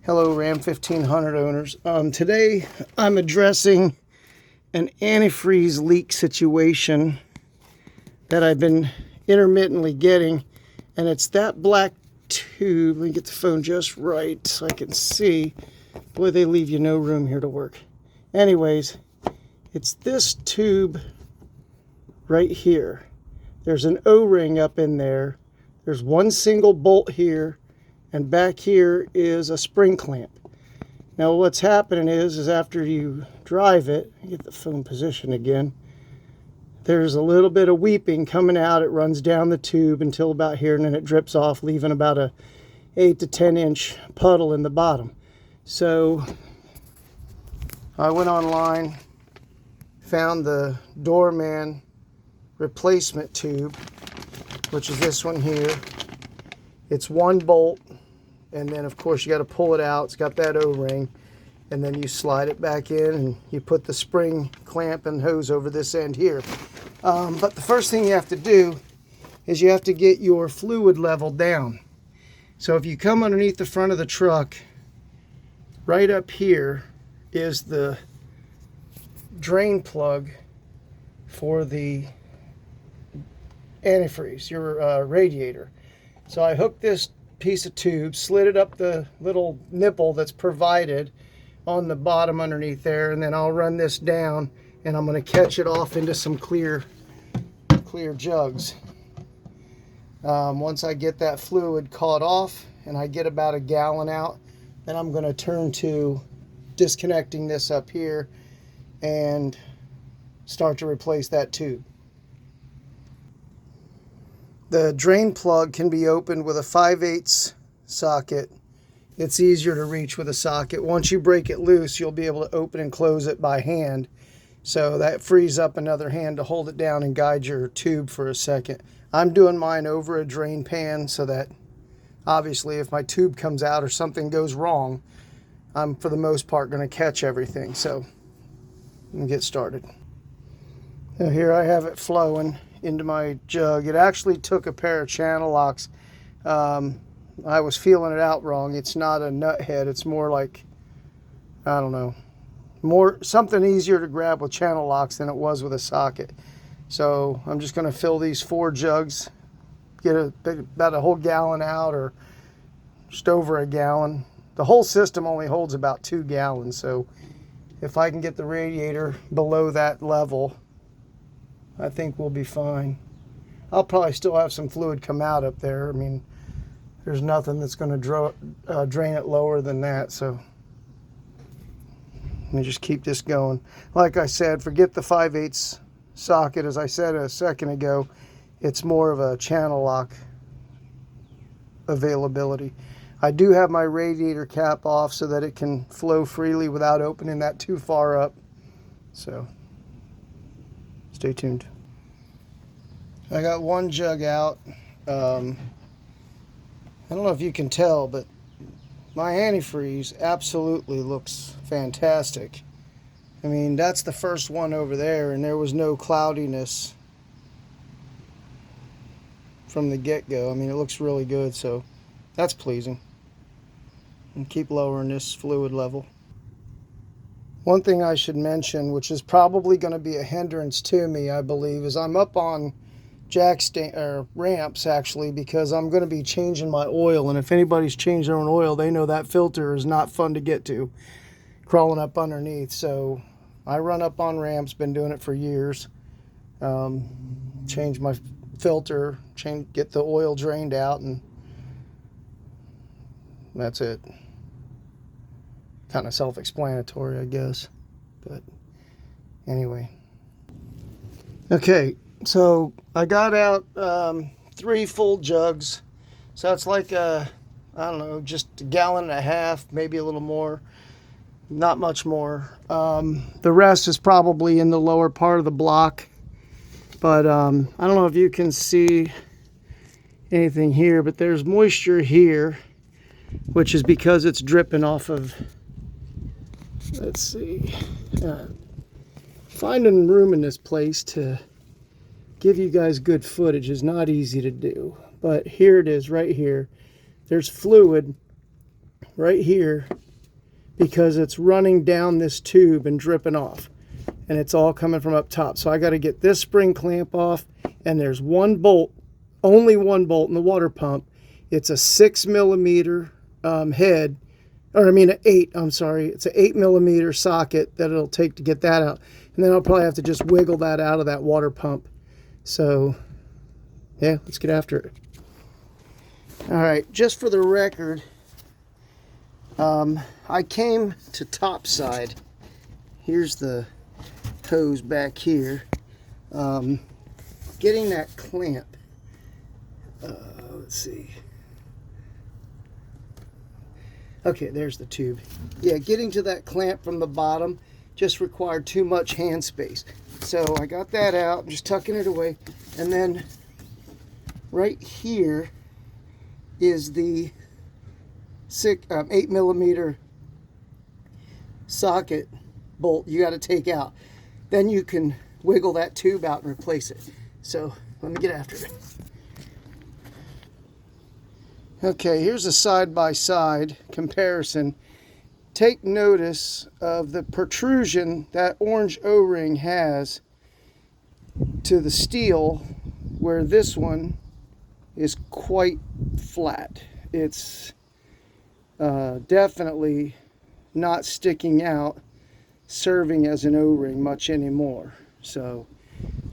Hello Ram 1500 owners. Today I'm addressing an antifreeze leak situation that I've been intermittently getting, and it's that black tube. Let me get the phone just right so I can see. Boy, they leave you no room here to work. Anyways, it's this tube right here. There's an O-ring up in there. There's one single bolt here, and back here is a spring clamp. Now what's happening is after you drive it, get the phone position again, there's a little bit of weeping coming out. It runs down the tube until about here, and then it drips off, leaving about a 8 to 10 inch puddle in the bottom. So I went online, found the doorman replacement tube, which is this one here. It's one bolt, and then of course you got to pull it out. It's got that O-ring, and then you slide it back in and you put the spring clamp and hose over this end here. But the first thing you have to do is you have to get your fluid level down. So if you come underneath the front of the truck, right up here is the drain plug for the antifreeze, your radiator. So I hooked this piece of tube, slid it up the little nipple that's provided on the bottom underneath there, and then I'll run this down and I'm going to catch it off into some clear jugs. Once I get that fluid caught off and I get about a gallon out, then I'm going to turn to disconnecting this up here and start to replace that tube. The drain plug can be opened with a 5/8 socket. It's easier to reach with a socket. Once you break it loose, you'll be able to open and close it by hand. So that frees up another hand to hold it down and guide your tube for a second. I'm doing mine over a drain pan so that obviously if my tube comes out or something goes wrong, I'm for the most part going to catch everything. So let me get started. Now here I have it flowing into my jug. It actually took a pair of channel locks. I was feeling it out wrong. It's not a nut head. It's more like, I don't know, something easier to grab with channel locks than it was with a socket. So I'm just going to fill these 4 jugs, get about a whole gallon out, or just over a gallon. The whole system only holds about 2 gallons. So if I can get the radiator below that level, I think we'll be fine. I'll probably still have some fluid come out up there. I mean, there's nothing that's going to drain it lower than that. So let me just keep this going. Like I said, forget the 5/8 socket. As I said a second ago, it's more of a channel lock availability. I do have my radiator cap off so that it can flow freely without opening that too far up. So stay tuned. I got one jug out. I don't know if you can tell, but my antifreeze absolutely looks fantastic. I mean, that's the first one over there, and there was no cloudiness from the get-go. I mean, it looks really good, so that's pleasing. And keep lowering this fluid level. One thing I should mention, which is probably going to be a hindrance to me, I believe, is I'm up on ramps actually, because I'm going to be changing my oil. And if anybody's changed their own oil, they know that filter is not fun to get to, crawling up underneath. So I run up on ramps, been doing it for years. Change my filter, get the oil drained out, and that's it. Kind of self-explanatory, I guess, but anyway. Okay, so I got out 3 full jugs, so that's like I don't know, just a gallon and a half, maybe a little more, not much more. The rest is probably in the lower part of the block, but I don't know if you can see anything here, but there's moisture here, which is because it's dripping off of, let's see, finding room in this place to give you guys good footage is not easy to do, but here it is right here. There's fluid right here because it's running down this tube and dripping off. And it's all coming from up top. So I got to get this spring clamp off, and there's one bolt, only one bolt in the water pump. It's a 6mm head, or I mean an 8, I'm sorry. It's an 8mm socket that it'll take to get that out. And then I'll probably have to just wiggle that out of that water pump. So yeah, let's get after it. All right, just for the record, I came to top side. Here's the hose back here. Getting that clamp. Let's see. Okay, there's the tube. Yeah, getting to that clamp from the bottom just required too much hand space. So I got that out, just tucking it away. And then right here is the 8mm socket bolt you got to take out. Then you can wiggle that tube out and replace it. So let me get after it. Okay, here's a side-by-side comparison. Take notice of the protrusion that orange O-ring has to the steel, where this one is quite flat. It's definitely not sticking out, serving as an O-ring much anymore. So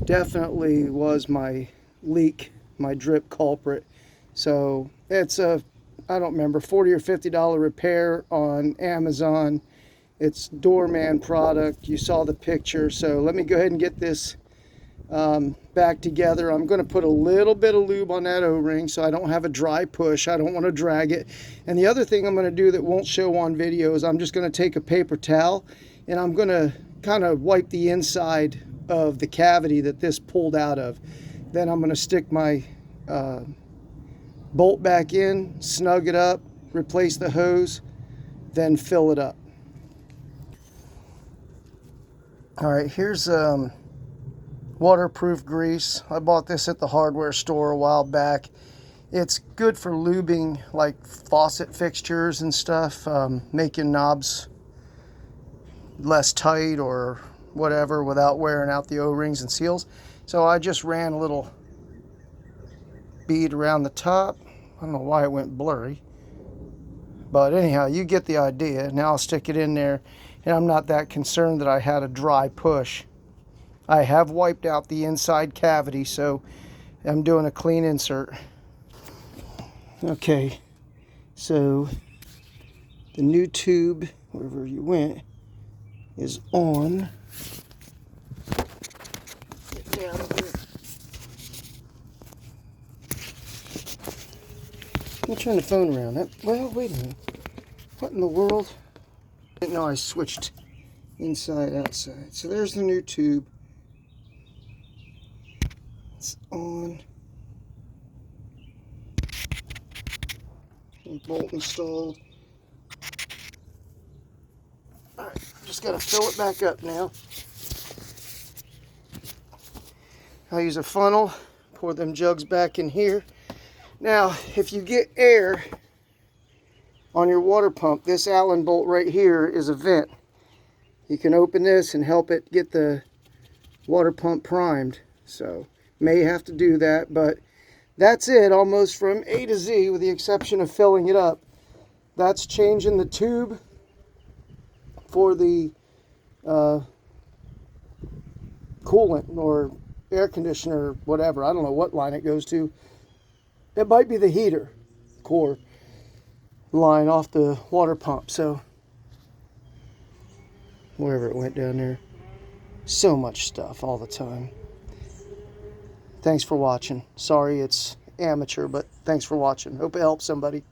definitely was my leak, my drip culprit. So it's a, I don't remember, $40 or $50 repair on Amazon. It's doorman product. You saw the picture. So let me go ahead and get this back together. I'm going to put a little bit of lube on that O-ring so I don't have a dry push. I don't want to drag it. And the other thing I'm going to do that won't show on video is I'm just going to take a paper towel and I'm going to kind of wipe the inside of the cavity that this pulled out of. Then I'm going to stick my bolt back in, snug it up, replace the hose, then fill it up. All right, here's waterproof grease. I bought this at the hardware store a while back. It's good for lubing like faucet fixtures and stuff, making knobs less tight or whatever without wearing out the O-rings and seals. So I just ran a little bead around the top. I don't know why it went blurry, but anyhow, you get the idea. Now I'll stick it in there, and I'm not that concerned that I had a dry push. I have wiped out the inside cavity, so I'm doing a clean insert. Okay, so the new tube, wherever you went, is on. Get down here. Let me turn the phone around. Well, wait a minute. What in the world? I didn't know I switched inside outside. So there's the new tube. It's on. And bolt installed. Alright, just gotta fill it back up now. I'll use a funnel, pour them jugs back in here. Now, if you get air on your water pump, this Allen bolt right here is a vent. You can open this and help it get the water pump primed. So, may have to do that, but that's it almost from A to Z with the exception of filling it up. That's changing the tube for the coolant or air conditioner, whatever. I don't know what line it goes to. It might be the heater core line off the water pump. So wherever it went down there. So much stuff all the time. Thanks for watching. Sorry it's amateur, but thanks for watching. Hope it helps somebody.